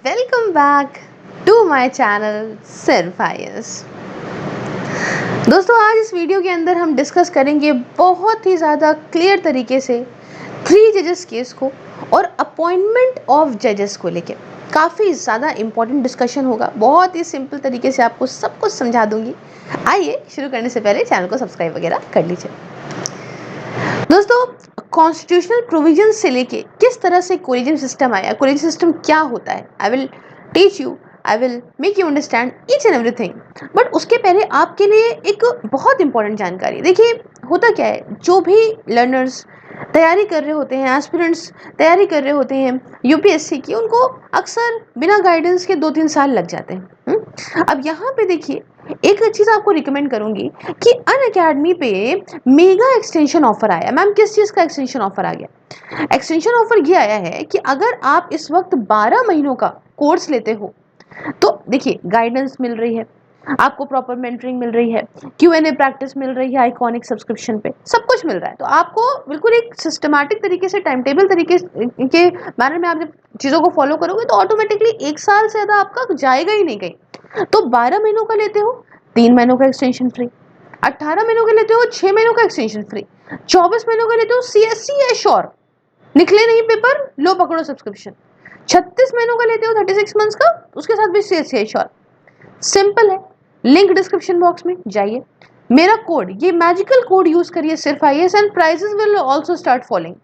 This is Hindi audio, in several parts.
welcome back to my channel सिर्फ IAS। दोस्तों आज इस वीडियो के अंदर हम डिस्कस करेंगे बहुत ही ज़्यादा क्लियर तरीके से 3 जजेस केस को और अपॉइंटमेंट ऑफ जजेस को लेके काफ़ी ज़्यादा इंपॉर्टेंट डिस्कशन होगा। बहुत ही सिंपल तरीके से आपको सब कुछ समझा दूंगी। आइए शुरू करने से पहले चैनल को सब्सक्राइब वगैरह कर लीजिए। दोस्तों कॉन्स्टिट्यूशनल प्रोविजन से लेके किस तरह से कोलिजन सिस्टम आया, कोलिजन सिस्टम क्या होता है, I will teach you, I will make you understand each and everything. But उसके पहले आपके लिए एक बहुत इंपॉर्टेंट जानकारी। देखिए होता क्या है, जो भी लर्नर्स तैयारी कर रहे होते हैं, एस्पिरेंट्स तैयारी कर रहे होते हैं यूपीएससी की, उनको अक्सर बिना गाइडेंस के 2-3 साल लग जाते हैं। अब यहाँ पे देखिए एक चीज़ आपको रिकमेंड करूंगी कि अनअकैडमी पे मेगा एक्सटेंशन ऑफर आया। मैम किस चीज़ का एक्सटेंशन ऑफर आ गया? एक्सटेंशन ऑफर ये आया है कि अगर आप इस वक्त 12 महीनों का कोर्स लेते हो तो देखिए गाइडेंस मिल रही है आपको, प्रॉपर मेंटरिंग मिल रही है, Q&A प्रैक्टिस मिल रही है, आइकॉनिक सब्सक्रिप्शन पे सब कुछ मिल रहा है। तो आपको बिल्कुल एक सिस्टमैटिक तरीके से, टाइम टेबल तरीके के मैनर में आप जब चीज़ों को फॉलो करोगे तो ऑटोमेटिकली 1 साल से ज़्यादा आपका जाएगा ही नहीं कहीं। तो 12 महीनों का लेते हो 3 महीनों का एक्सटेंशन फ्री, 18 महीनों का लेते हो 6 महीनों का एक्सटेंशन फ्री, 24 महीनों का लेते हो CSC एश्योर, निकले नहीं पेपर लो पकड़ो सब्सक्रिप्शन, 36 महीनों का लेते हो 36 मंथ्स का, उसके साथ भी CSC एश्योर। सिंपल है, लिंक डिस्क्रिप्शन बॉक्स में जाइए, मेरा कोड, ये मैजिकल कोड यूज करिए सिर्फ IAS and prices will also start following.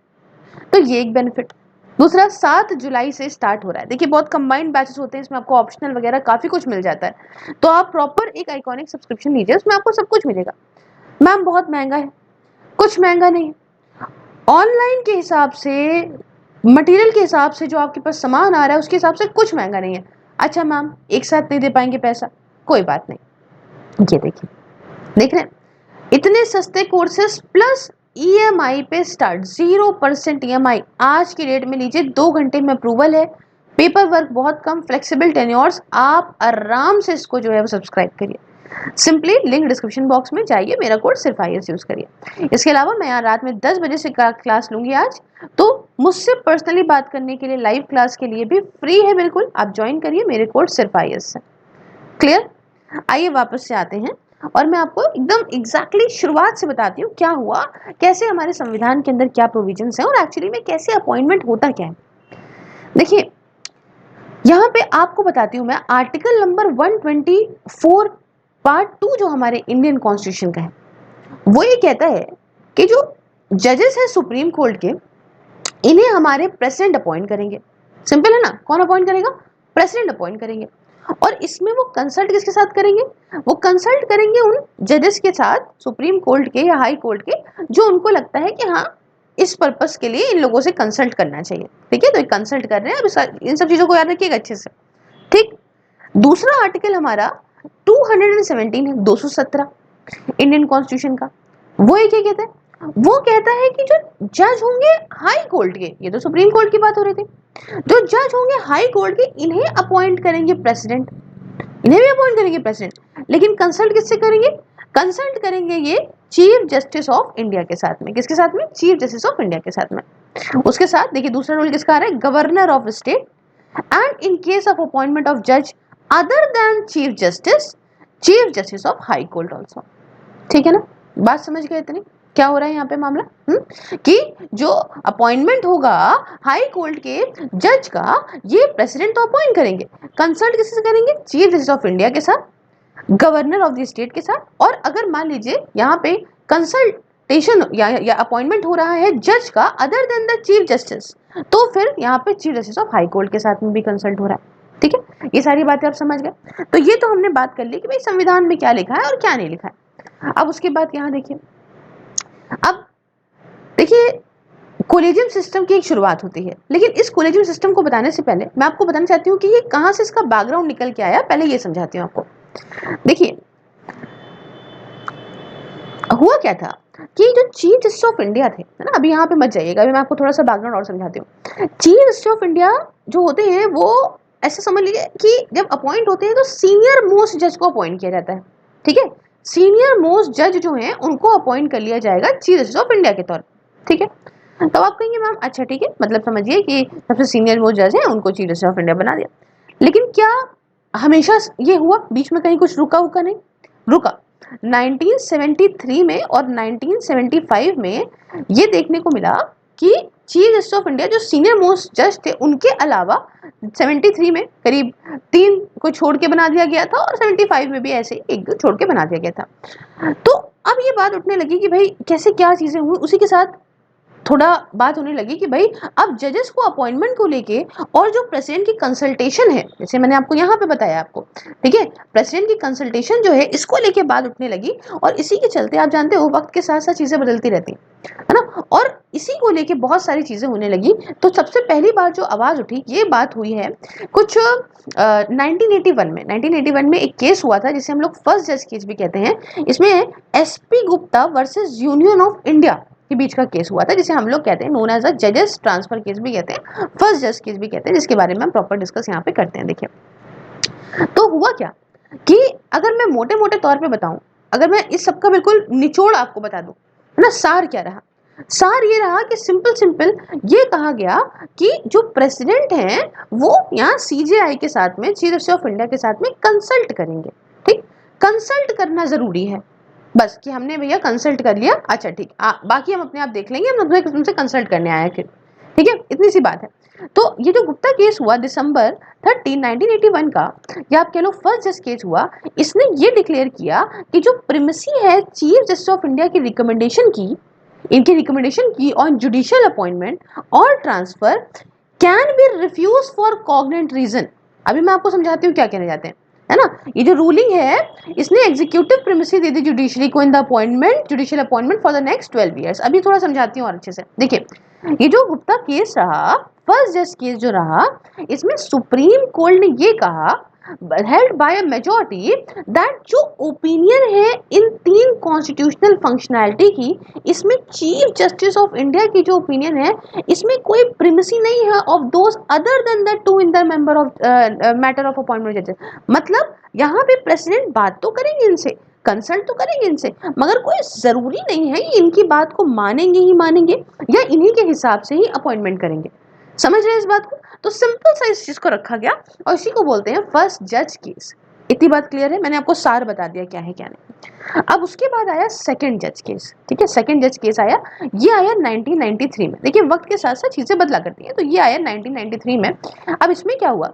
तो ये एक बेनिफिट। दूसरा 7 जुलाई से स्टार्ट हो रहा है। देखिए बहुत कंबाइंड बैचेस होते हैं, इसमें आपको ऑप्शनल वगैरह काफी कुछ मिल जाता है। तो आप प्रॉपर एक आइकॉनिक सब्सक्रिप्शन लीजिए, उसमें आपको सब कुछ मिलेगा। मैम बहुत महंगा है, कुछ महंगा नहीं। ऑनलाइन के हिसाब से, मटेरियल के हिसाब से, जो आपके पास सामान आ रहा है उसके हिसाब से कुछ महंगा नहीं है। अच्छा मैम एक साथ नहीं दे पाएंगे पैसा, कोई बात नहीं, ये देखिए देख रहे हैं इतने सस्ते कोर्सेस प्लस EMI पे स्टार्ट, 0% EMI आज की डेट में लीजिए, 2 घंटे में अप्रूवल है, पेपर वर्क बहुत कम, फ्लेक्सिबल टेन्योर्स, आप आराम से इसको जो है वो सब्सक्राइब करिए। सिंपली लिंक डिस्क्रिप्शन बॉक्स में जाइए, मेरा कोड सिर्फ IAS यूज करिए। इसके अलावा मैं यहाँ रात में 10 बजे से क्लास लूंगी आज, तो मुझसे पर्सनली बात करने के लिए, लाइव क्लास के लिए भी फ्री है बिल्कुल, आप ज्वाइन करिए मेरे कोड सिर्फ IAS से। क्लियर? आइए वापस से आते हैं और मैं आपको एकदम एग्जैक्टली शुरुआत से बताती हूँ क्या हुआ, कैसे हमारे संविधान के अंदर क्या प्रोविजंस हैं और एक्चुअली में कैसे अपॉइंटमेंट होता क्या है। देखिए यहाँ पे आपको बताती हूँ मैं, आर्टिकल नंबर 124 पार्ट 2 जो हमारे इंडियन कॉन्स्टिट्यूशन का है, वो ये कहता है कि जो जजेस हैं सुप्रीम कोर्ट के, इन्हें हमारे प्रेसिडेंट अपॉइंट करेंगे। सिंपल है ना, कौन अपॉइंट करेगा? प्रेसिडेंट अपॉइंट करेंगे। और इसमें वो कंसल्ट किसके साथ करेंगे? वो कंसल्ट करेंगे उन जजेस के साथ, सुप्रीम कोर्ट के या हाई कोर्ट के, जो उनको लगता है कि हाँ इस पर्पस के लिए इन लोगों से कंसल्ट करना चाहिए। ठीक है, तो कंसल्ट कर रहे हैं। अब इन सब चीजों को याद रखिएगा अच्छे से। ठीक, दूसरा आर्टिकल हमारा 217 है, 217 इंडियन कॉन्स्टिट्यूशन का, वो ये क्या कहता है? वो कहता है कि जो जज होंगे हाई कोर्ट के, ये तो सुप्रीम कोर्ट की बात हो रही थी, जो जज होंगे हाई कोर्ट के, इन्हें अपॉइंट करेंगे प्रेसिडेंट, इन्हें भी अपॉइंट करेंगे प्रेसिडेंट, लेकिन कंसल्ट किससे करेंगे? कंसल्ट करेंगे ये चीफ जस्टिस ऑफ इंडिया के साथ में। किसके साथ में? चीफ जस्टिस ऑफ इंडिया के साथ में। उसके साथ देखिए दूसरा रोल किसका आ रहा है? Governor of state, and in case of appointment of जज other than chief justice of high court also. ठीक है ना, बात समझ गए इतनी? क्या हो रहा है यहाँ पे मामला? कि जो अपॉइंटमेंट होगा हाई कोर्ट के जज का, ये प्रेसिडेंट तो अपॉइंट करेंगे, कंसल्ट किससे करेंगे? चीफ जस्टिस ऑफ इंडिया के साथ, गवर्नर ऑफ द स्टेट के साथ। और अगर मान लीजिए यहाँ पे कंसल्टेशन या अपॉइंटमेंट हो रहा है जज का other than the chief justice, तो फिर यहाँ पे chief justice of high court के साथ में भी कंसल्ट हो रहा है। ठीक है, ये सारी बातें आप समझ गए। तो ये तो हमने बात कर ली कि भाई संविधान में क्या लिखा है और क्या नहीं लिखा है। अब उसके बाद यहाँ देखिए, अब देखिए कोलेजियम सिस्टम की एक शुरुआत होती है, लेकिन इस कोलेजियम सिस्टम को बताने से पहले मैं आपको बताना चाहती हूँ कि ये कहाँ से, इसका बैकग्राउंड निकल के आया, पहले ये समझाती हूँ आपको। देखिए हुआ क्या था कि जो चीफ जस्टिस ऑफ इंडिया थे, है ना, अभी यहाँ पे मत जाइएगा, अभी मैं आपको थोड़ा सा बैकग्राउंड और समझाती हूँ। चीफ जस्टिस ऑफ इंडिया जो होते हैं वो ऐसा समझ लीजिए कि जब अपॉइंट होते हैं तो सीनियर मोस्ट जज को अपॉइंट किया जाता है। ठीक है, सीनियर मोस्ट जज जो है उनको अपॉइंट कर लिया जाएगा चीफ जस्टिस ऑफ इंडिया के तौर पर। ठीक है, तो आप कहेंगे मैम अच्छा ठीक है, मतलब समझिए कि सबसे सीनियर मोस्ट जज है उनको चीफ जस्टिस ऑफ इंडिया बना दिया। लेकिन क्या हमेशा ये हुआ? बीच में कहीं कुछ रुका हुआ नहीं, रुका। 1973 में और 1975 में ये देखने को मिला कि चीफ जस्टिस ऑफ इंडिया जो सीनियर मोस्ट जज थे उनके अलावा 73 में करीब 3 को छोड़ के बना दिया गया था और 75 में भी ऐसे एक दो छोड़ के बना दिया गया था। तो अब ये बात उठने लगी कि भाई कैसे क्या चीजें हुई, उसी के साथ थोड़ा बात होने लगी कि भाई अब जजेस को अपॉइंटमेंट को लेके और जो प्रेसिडेंट की कंसल्टेशन है, जैसे मैंने आपको यहाँ पे बताया आपको, ठीक है, प्रेसिडेंट की कंसल्टेशन जो है इसको लेके बात उठने लगी और इसी के चलते आप जानते हो वक्त के साथ साथ चीजें बदलती रहती है ना, और इसी को लेके बहुत सारी चीजें होने लगी। तो सबसे पहली बार जो आवाज उठी ये बात हुई है कुछ 1981 में एक केस हुआ था जिसे हम लोग फर्स्ट जज केस भी कहते हैं। इसमें SP Gupta versus union of India के बीच का केस हुआ था जिसे हम लोग कहते हैं नोन एज अ जजेस ट्रांसफर केस भी कहते हैं, फर्स्ट जज केस भी कहते हैं, जिसके बारे में हम प्रॉपर डिस्कस यहाँ पे करते हैं। देखिए तो हुआ क्या कि अगर मैं मोटे मोटे तौर पे बताऊं, अगर मैं इस सबका बिल्कुल निचोड़ आपको बता दूं, है ना, सार क्या रहा? सार ये रहा कि सिंपल ये कहा गया कि जो प्रेसिडेंट हैं वो यहाँ सीजेआई के साथ में, चीफ जस्टिस ऑफ इंडिया के साथ में कंसल्ट करेंगे। ठीक, कंसल्ट करना जरूरी है, बस कि हमने भैया कंसल्ट कर लिया, अच्छा ठीक, बाकी हम अपने आप देख लेंगे, हम तुमसे कंसल्ट करने आए फिर, ठीक है, इतनी सी बात है। तो ये जो गुप्ता केस हुआ दिसंबर 13, 1981 का, या आप कह लो फर्स्ट जज केस हुआ, इसने ये डिक्लेयर किया कि जो प्रिमेसी है चीफ जस्टिस ऑफ इंडिया की रिकमेंडेशन की, इनकी रिकमेंडेशन की ऑन जुडिशियल अपॉइंटमेंट और transfer can be refuse for cognizant reason. अभी मैं आपको समझाती हूँ क्या कहने जाते हैं, है ना। ये जो रूलिंग है इसने एग्जीक्यूटिव प्रिमेसी दे दी जुडिशरी को in the appointment, judicial appointment for the next 12 years. अभी थोड़ा समझाती हूँ और अच्छे से। देखिए ये जो गुप्ता केस रहा, फर्स्ट जज केस जो रहा, इसमें सुप्रीम कोर्ट ने ये कहा, held by a majority, that जो ओपिनियन है इन 3 कॉन्स्टिट्यूशनल फंक्शनैलिटी की, इसमें चीफ जस्टिस ऑफ इंडिया की जो ओपिनियन है इसमें कोई प्रिमेसी नहीं है of those other than the 2 in the member of matter of appointment जजेस। मतलब यहाँ पे प्रेसिडेंट बात तो करेंगे इनसे, कंसल्ट तो करेंगे इनसे, मगर कोई जरूरी नहीं है कि इनकी बात को मानेंगे ही मानेंगे या इन्हीं के हिसाब से ही अपॉइंटमेंट करेंगे। समझ रहे हैं इस बात को? तो सिंपल सा इस चीज को रखा गया और इसी को बोलते हैं फर्स्ट जज केस। इतनी बात क्लियर है? मैंने आपको सार बता दिया क्या है क्या नहीं। अब उसके बाद आया सेकंड जज केस। ठीक है, सेकंड जज केस आया, ये आया 1993 में। देखिए वक्त के साथ साथ चीजें बदला करती हैं, तो ये आया 1993 में। अब इसमें क्या हुआ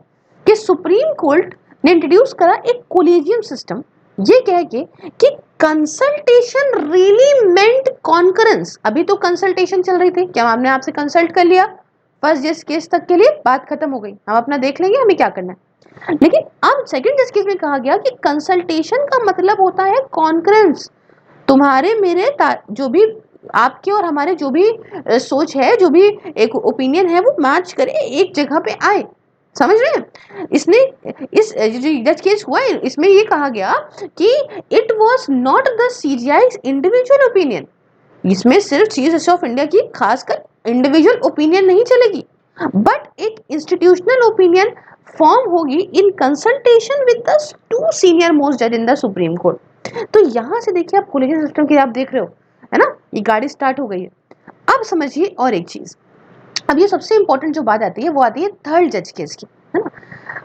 कि सुप्रीम कोर्ट ने इंट्रोड्यूस करा एक कोलेजियम सिस्टम, ये कह के कि कंसल्टेशन रियली मेंट कॉन्करेंस। अभी तो कंसल्टेशन चल रही थी, क्या हमने आपसे कंसल्ट कर लिया फर्स्ट जज केस तक के लिए, बात खत्म हो गई, हम अपना देख लेंगे हमें क्या करना है। लेकिन अब सेकंड जज केस में कहा गया कि कंसल्टेशन का मतलब होता है कॉन्करेंस। तुम्हारे मेरे जो भी आपके और हमारे जो भी सोच है, जो भी एक ओपिनियन है, वो मैच करे, एक जगह पे आए। समझ रहे हैं? इसने इस जज केस हुआ इसमें ये कहा गया कि it was not the CGI individual opinion. इसमें सिर्फ चीफ जस्टिस ऑफ इंडिया की खासकर इंडिविजुअल ओपिनियन नहीं चलेगी, बट एक इंस्टीट्यूशनल ओपिनियन फॉर्म होगी in consultation with the 2 senior most जज इन द सुप्रीम कोर्ट। तो यहां से देखिए आप कोलेजियम सिस्टम की आप देख रहे हो, है ना, ये गाड़ी स्टार्ट हो गई है। अब समझिए और एक चीज, अब ये सबसे इंपॉर्टेंट जो बात आती है वो आती है थर्ड जज केस की, है ना।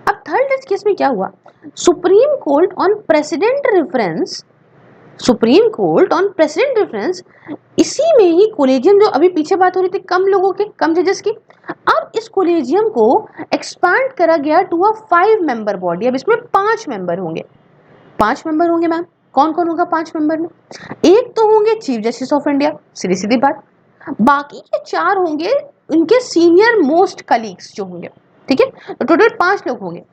अब थर्ड जज केस में क्या हुआ, supreme court on president reference, supreme court on president reference, इसी में ही कोलेजियम, जो अभी पीछे बात हो रही थी कम लोगों के, कम जजेस की, अब इस कोलेजियम को एक्सपांड करा गया टू अ 5 मेंबर बॉडी। अब इसमें 5 मेंबर होंगे, 5 मेंबर होंगे मैम। कौन कौन होगा 5 मेंबर में? एक तो होंगे चीफ जस्टिस ऑफ इंडिया, सीधी सीधी बात, बाकी के 4 होंगे उनके सीनियर मोस्ट कलीग्स जो होंगे। ठीक है, तो टोटल 5 लोग होंगे।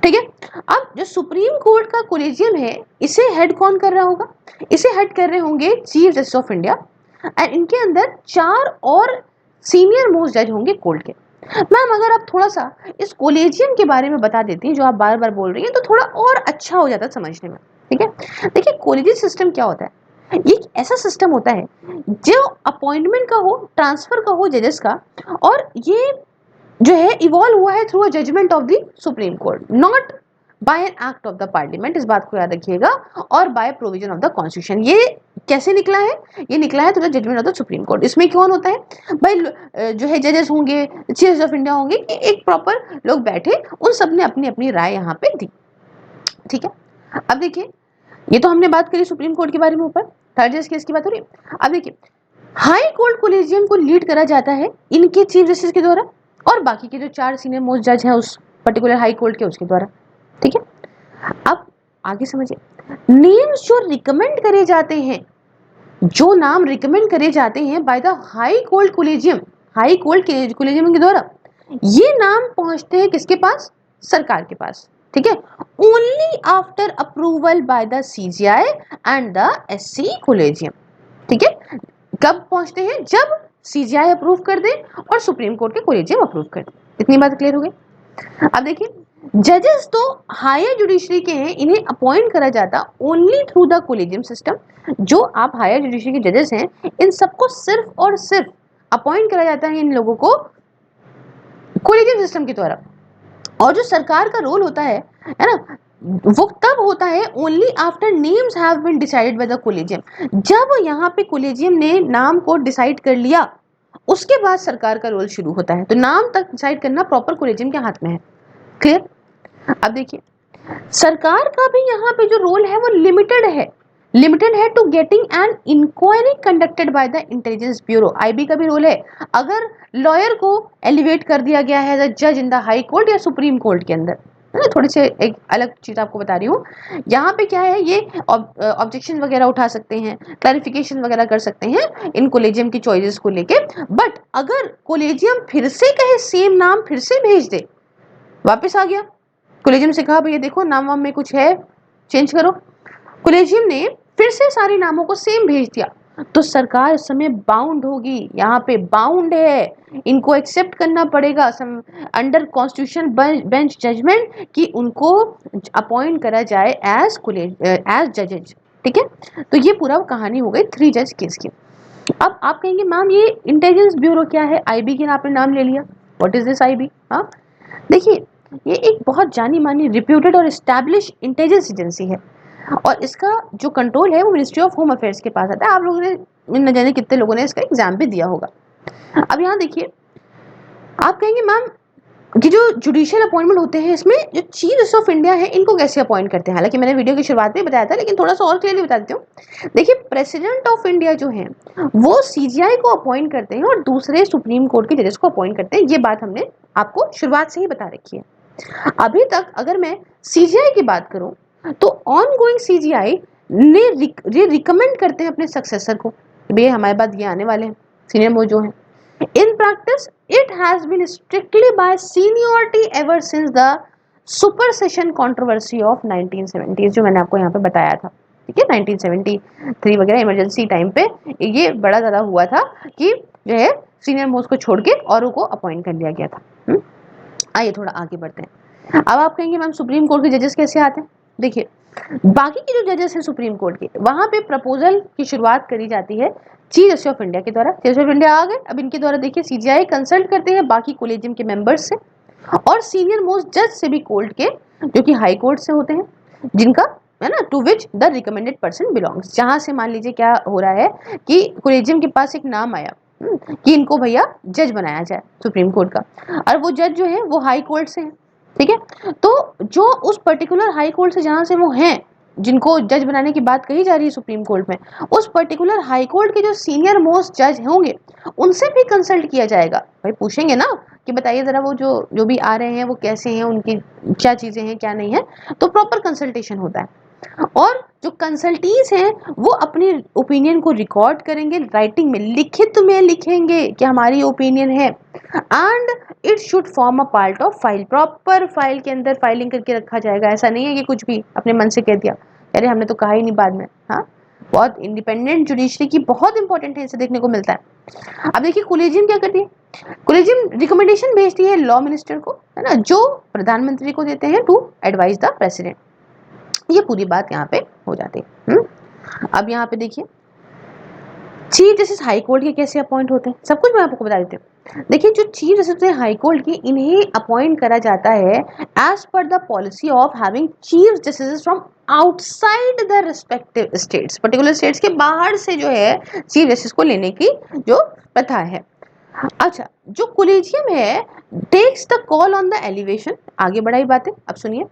ठीक है, अब जो सुप्रीम कोर्ट का कोलेजियम है इसे हेड कौन कर रहा होगा? इसे हेड कर रहे होंगे chief justice of India, and इनके अंदर 4 और सीनियर मोस्ट जज होंगे कोर्ट के। मैम अगर आप थोड़ा सा इस कोलेजियम के बारे में बता देती हैं जो आप बार बार बोल रही हैं तो थोड़ा और अच्छा हो जाता समझने में। ठीक है, देखिए कोलेजियम सिस्टम क्या होता है, ये एक ऐसा सिस्टम होता है जो अपॉइंटमेंट का हो, ट्रांसफर का हो जजेस का, और ये जो है इवॉल्व हुआ है through a judgment of the Supreme Court, not by an act of the parliament. इस बात को याद रखिएगा, और by provision of the constitution. ये कैसे निकला है? ये निकला है through the judgment of the Supreme Court. इसमें कौन होता है भाई? जो है जजेस होंगे, चीफ जस्टिस ऑफ इंडिया होंगे, एक प्रॉपर लोग बैठे, उन सब ने अपनी अपनी राय यहाँ पे दी। ठीक है, अब देखिए, ये तो हमने बात करी सुप्रीम कोर्ट के बारे में ऊपर, थर्ड जज केस की बात हो रही है। अब देखिए, हाई कोर्ट कोलेजियम को लीड करा जाता है इनके चीफ जस्टिस के द्वारा और बाकी के जो 4 सीनियर मोस्ट जज हैं उस पर्टिकुलर हाई कोर्ट के, उसके द्वारा। ठीक है, अब आगे समझिए, नेम्स जो रिकमेंड करे जाते हैं, जो नाम रिकमेंड करे जाते हैं by the high court collegium, high court collegium के द्वारा, ये नाम पहुंचते हैं किसके पास? सरकार के पास। ठीक है, only after approval by the CGI and the SC collegium. ठीक है, कब पहुंचते हैं? जब सीजीआई अप्रूव कर दे और सुप्रीम कोर्ट के कोलेजियम अप्रूव कर दे। इतनी बात क्लियर हो गई। अब देखिए, जजेस तो हायर जुडिशरी के हैं, इन्हें अपॉइंट करा जाता only through the collegium system. जो आप हायर जुडिशरी के जजेस हैं, इन सबको सिर्फ और सिर्फ अपॉइंट करा जाता है इन लोगों को कोलेजियम सिस्टम के द्वारा। और जो सरकार का रोल होता है ना, वो तब होता है only after names have been decided by the collegium. जब यहाँ पे कोलेजियम ने नाम को डिसाइड कर लिया, उसके बाद सरकार का रोल शुरू होता है। तो नाम तक डिसाइड करना प्रॉपर कोलेजियम के हाथ में है। क्लियर? अब देखिए, सरकार का भी यहाँ पे जो रोल है वो लिमिटेड है to getting an inquiry conducted by the Intelligence Bureau. IB का भी रोल है। अगर लॉयर को एलिवेट कर दिया गया है एज अ जज इन द हाई कोर्ट या सुप्रीम कोर्ट के अंदर, है ना, थोड़ी सी एक अलग चीज आपको बता रही हूँ। यहाँ पे क्या है, ये ऑब्जेक्शन वगैरह उठा सकते हैं, क्लैरिफिकेशन वगैरह कर सकते हैं इन कोलेजियम की चॉइसेस को लेके। बट अगर कोलेजियम फिर से कहे सेम नाम फिर से भेज दे, वापस आ गया कोलेजियम से, कहा भैया देखो नाम वाम में कुछ है, चेंज करो, कोलेजियम ने फिर से सारे नामों को सेम भेज दिया, तो सरकार इस समय बाउंड होगी। यहाँ पे बाउंड है, इनको एक्सेप्ट करना पड़ेगा अंडर कॉन्स्टिट्यूशन बेंच जजमेंट कि उनको अपॉइंट करा जाए एज जजेज। ठीक है, तो ये पूरा कहानी हो गई 3 जज केस की। अब आप कहेंगे मैम ये इंटेलिजेंस ब्यूरो क्या है? आईबी के आपने नाम ले लिया, व्हाट इज दिस आईबी? हाँ, देखिए, ये एक बहुत जानी मानी, रिप्यूटेड और एस्टैब्लिश इंटेलिजेंस एजेंसी है और इसका जो कंट्रोल है वो मिनिस्ट्री ऑफ होम अफेयर्स के पास आता है। आप लोगों ने न जाने कितने लोगों ने इसका एग्जाम भी दिया होगा। अब यहाँ देखिए, आप कहेंगे मैम कि जो जुडिशियल अपॉइंटमेंट होते हैं, इसमें जो चीफ जस्टिस ऑफ इंडिया है इनको कैसे अपॉइंट करते हैं? हालांकि मैंने वीडियो की शुरुआत में बताया था, लेकिन थोड़ा सा और क्लियरली बता देती हूँ। देखिए, प्रेसिडेंट ऑफ इंडिया जो है वो सीजीआई को अपॉइंट करते हैं और दूसरे सुप्रीम कोर्ट के जजेस को अपॉइंट करते हैं। ये बात हमने आपको शुरुआत से ही बता रखी है। अभी तक अगर मैं सीजीआई की बात करूं तो ऑन गोइंग सीजीआई ने रिकमेंड करते हैं अपने सक्सेसर को, भैया हमारे बाद ये आने वाले हैं सीनियर मोस्ट जो हैं। In practice it has been strictly by seniority ever since the supersession controversy of 1970, जो मैंने आपको यहाँ पे बताया था। ठीक है, 1973 वगैरह इमरजेंसी टाइम पे ये बड़ा ज़्यादा हुआ था कि जो है सीनियर मोस्ट को छोड़ के औरों को अपॉइंट कर लिया गया था। आइए थोड़ा आगे बढ़ते हैं। अब आप कहेंगे मैम सुप्रीम कोर्ट के जजेस कैसे आते हैं? देखिए, बाकी के जो जजेस हैं सुप्रीम कोर्ट के, वहां पे प्रपोजल की शुरुआत करी जाती है चीफ जस्टिस ऑफ इंडिया के द्वारा। चीफ जस्टिस ऑफ इंडिया आ गए, अब इनके द्वारा देखिए सीजीआई कंसल्ट करते हैं बाकी कोलेजियम के मेंबर्स से और सीनियर मोस्ट जज से भी कोर्ट के, जो कि हाई कोर्ट से होते हैं, जिनका है ना, to which the recommended person belongs. जहां से मान लीजिए क्या हो रहा है कि कोलेजियम के पास एक नाम आया कि इनको भैया जज बनाया जाए सुप्रीम कोर्ट का, और वो जज जो है वो हाई कोर्ट से है। ठीक है, तो जो उस पर्टिकुलर हाई कोर्ट से जहां से वो हैं, जिनको जज बनाने की बात कही जा रही है सुप्रीम कोर्ट में, उस पर्टिकुलर हाई कोर्ट के जो सीनियर मोस्ट जज होंगे उनसे भी कंसल्ट किया जाएगा। भाई पूछेंगे ना कि बताइए जरा वो जो भी आ रहे हैं वो कैसे हैं, उनकी क्या चीजें हैं क्या नहीं है, तो प्रॉपर कंसल्टेशन होता है। और जो कंसल्टीज हैं वो अपनी ओपिनियन को रिकॉर्ड करेंगे, राइटिंग में लिखित में लिखेंगे कि हमारी ओपिनियन है, and it should form a part of file. Proper file के अंदर फाइलिंग करके रखा जाएगा। ऐसा नहीं है कि कुछ भी अपने मन से कह दिया, अरे हमने तो कहा ही नहीं बाद में। हाँ, बहुत इंडिपेंडेंट जुडिशरी की बहुत इंपॉर्टेंट है, इसे देखने को मिलता है। अब देखिए कोलेजियम क्या करती है, कोलेजियम रिकमेंडेशन भेजती है लॉ मिनिस्टर को, है ना, जो प्रधानमंत्री को देते हैं टू एडवाइज द प्रेसिडेंट। ये पूरी बात यहाँ पे हो जाती है। अब यहाँ पे देखिए चीफ जस्टिस हाई कोर्ट के कैसे अपॉइंट होते हैं, सब कुछ मैं आपको बता देती हूँ। देखिए, जो चीफ जस्टिस हाई कोर्ट के, इन्हें अपॉइंट करा जाता है एज पर the policy of having chief justice from outside the respective states, particular states के बाहर से जो है चीफ जस्टिस को लेने की जो प्रथा है। अच्छा, जो कोलेजियम है takes the call on the elevation, आगे बढ़ाई बातें, अब सुनिए,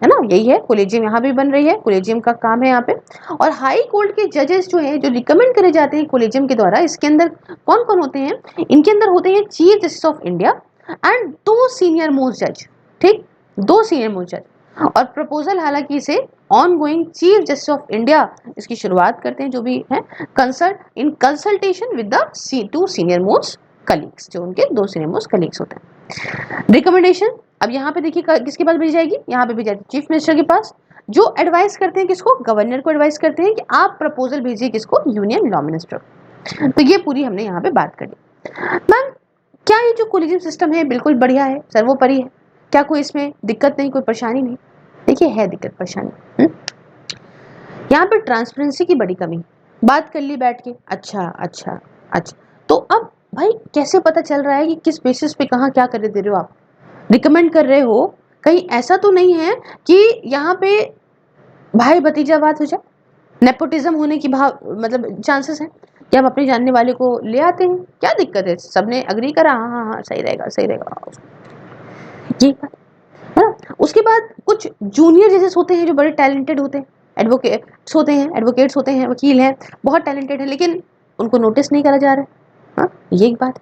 है ना, यही है कोलेजियम यहाँ भी बन रही है, कोलेजियम का काम है यहाँ पे। और हाई कोर्ट के जजेस जो है जो रिकमेंड करे जाते हैं कोलेजियम के द्वारा, इसके अंदर कौन कौन होते हैं, इनके अंदर होते हैं chief justice of India and 2 senior most जज, ठीक, 2 सीनियर मोस्ट जज। और प्रपोजल हालांकि इसे on going chief justice of India इसकी शुरुआत करते हैं जो भी है consult in consultation with the 2 senior most colleagues, जो उनके 2 सीनियर मोस्ट कलीग्स होते हैं। रिकमेंडेशन अब यहाँ पे देखिए किसके पास भेजी जाएगी, यहाँ पे भेजी जाएगी चीफ मिनिस्टर के पास, जो एडवाइस करते हैं किसको, गवर्नर को एडवाइस करते हैं कि आप प्रपोजल भेजिए किसको, यूनियन लॉ मिनिस्टर। तो ये पूरी हमने यहाँ पे बात करी। मैम क्या ये जो कोलिजियम सिस्टम है बिल्कुल बढ़िया है, सर्वोपरि है, क्या कोई इसमें दिक्कत नहीं, कोई परेशानी नहीं? देखिए है दिक्कत परेशानी, यहाँ पे ट्रांसपेरेंसी की बड़ी कमी, बात कर ली बैठ के, अच्छा अच्छा अच्छा, तो अब भाई कैसे पता चल रहा है कि किस बेसिस पे कहाँ क्या कर दे रहे हो आप, रिकमेंड कर रहे हो, कहीं ऐसा तो नहीं है कि यहाँ पे भाई भतीजा बात हो जाए, नेपोटिज्म होने की भाव मतलब चांसेस है कि हम अपने जानने वाले को ले आते हैं, क्या दिक्कत है, सबने अग्री करा, हाँ हाँ हाँ सही रहेगा सही रहेगा, ये है ना। उसके बाद कुछ जूनियर जजेस होते हैं जो बड़े टैलेंटेड होते हैं, एडवोकेट्स होते हैं, वकील हैं, बहुत टैलेंटेड है, लेकिन उनको नोटिस नहीं करा जा रहा है, हाँ ये एक बात।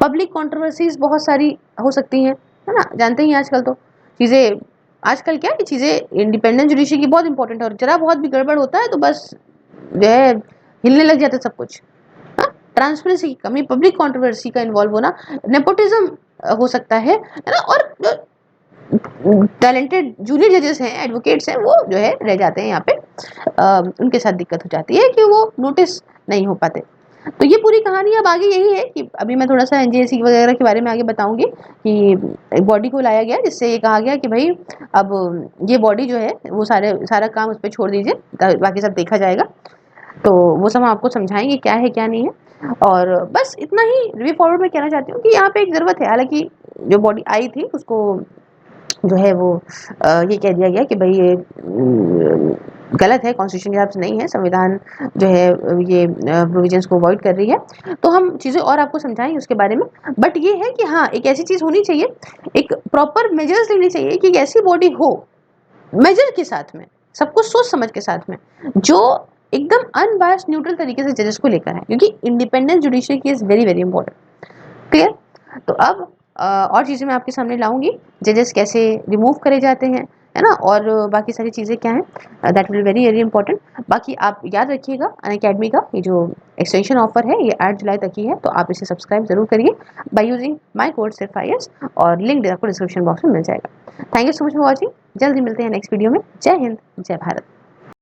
पब्लिक कंट्रोवर्सीज बहुत सारी हो सकती हैं, है ना, जानते ही आजकल तो चीज़ें, आजकल क्या है चीज़ें इंडिपेंडेंट जुडिशरी की बहुत इंपॉर्टेंट है, और जरा बहुत भी गड़बड़ होता है तो बस जो है हिलने लग जाता है सब कुछ। ट्रांसपेरेंसी की कमी, पब्लिक कंट्रोवर्सी का इन्वॉल्व होना, नेपोटिज्म हो सकता है ना, और टैलेंटेड जूनियर जजेस हैं, एडवोकेट्स हैं, वो जो है रह जाते हैं यहाँ पे, उनके साथ दिक्कत हो जाती है कि वो नोटिस नहीं हो पाते। तो ये पूरी कहानी अब आगे यही है कि अभी मैं थोड़ा सा एनजेसी वगैरह के बारे में आगे बताऊंगी कि एक बॉडी को लाया गया जिससे ये कहा गया कि भाई अब ये बॉडी जो है वो सारा काम उस पर छोड़ दीजिए, बाकी सब देखा जाएगा। तो वो सब हम आपको समझाएंगे क्या है क्या नहीं है, और बस इतना ही वे फॉरवर्ड में कहना चाहती हूँ कि यहाँ पे एक ज़रूरत है, हालांकि जो बॉडी आई थी उसको जो है वो ये कह दिया गया कि भाई ये गलत है, कॉन्स्टिट्यूशन के हिसाब से नहीं है, संविधान जो है ये प्रोविजंस को अवॉइड कर रही है। तो हम चीज़ें और आपको समझाएंगे उसके बारे में, बट ये है कि हाँ एक ऐसी चीज़ होनी चाहिए, एक प्रॉपर मेजर्स लेनी चाहिए कि एक ऐसी बॉडी हो मेजर के साथ में, सब कुछ सोच समझ के साथ में, जो एकदम अनबायस्ड न्यूट्रल तरीके से जजेस को लेकर है, क्योंकि इंडिपेंडेंट जुडिशरी की is very very important. Clear? तो अब और चीज़ें मैं आपके सामने लाऊंगी, जजेस कैसे रिमूव करे जाते हैं, है ना, और बाकी सारी चीज़ें क्या हैं, that will very very important. बाकी आप याद रखिएगा अनअकैडमी का ये जो एक्सटेंशन ऑफर है ये 8 जुलाई तक ही है, तो आप इसे सब्सक्राइब जरूर करिए बाय यूजिंग माई कोड सिर्फ IAS, और लिंक आपको डिस्क्रिप्शन बॉक्स में मिल जाएगा। Thank you so much for watching, जल्दी मिलते हैं नेक्स्ट वीडियो में। जय हिंद, जय भारत।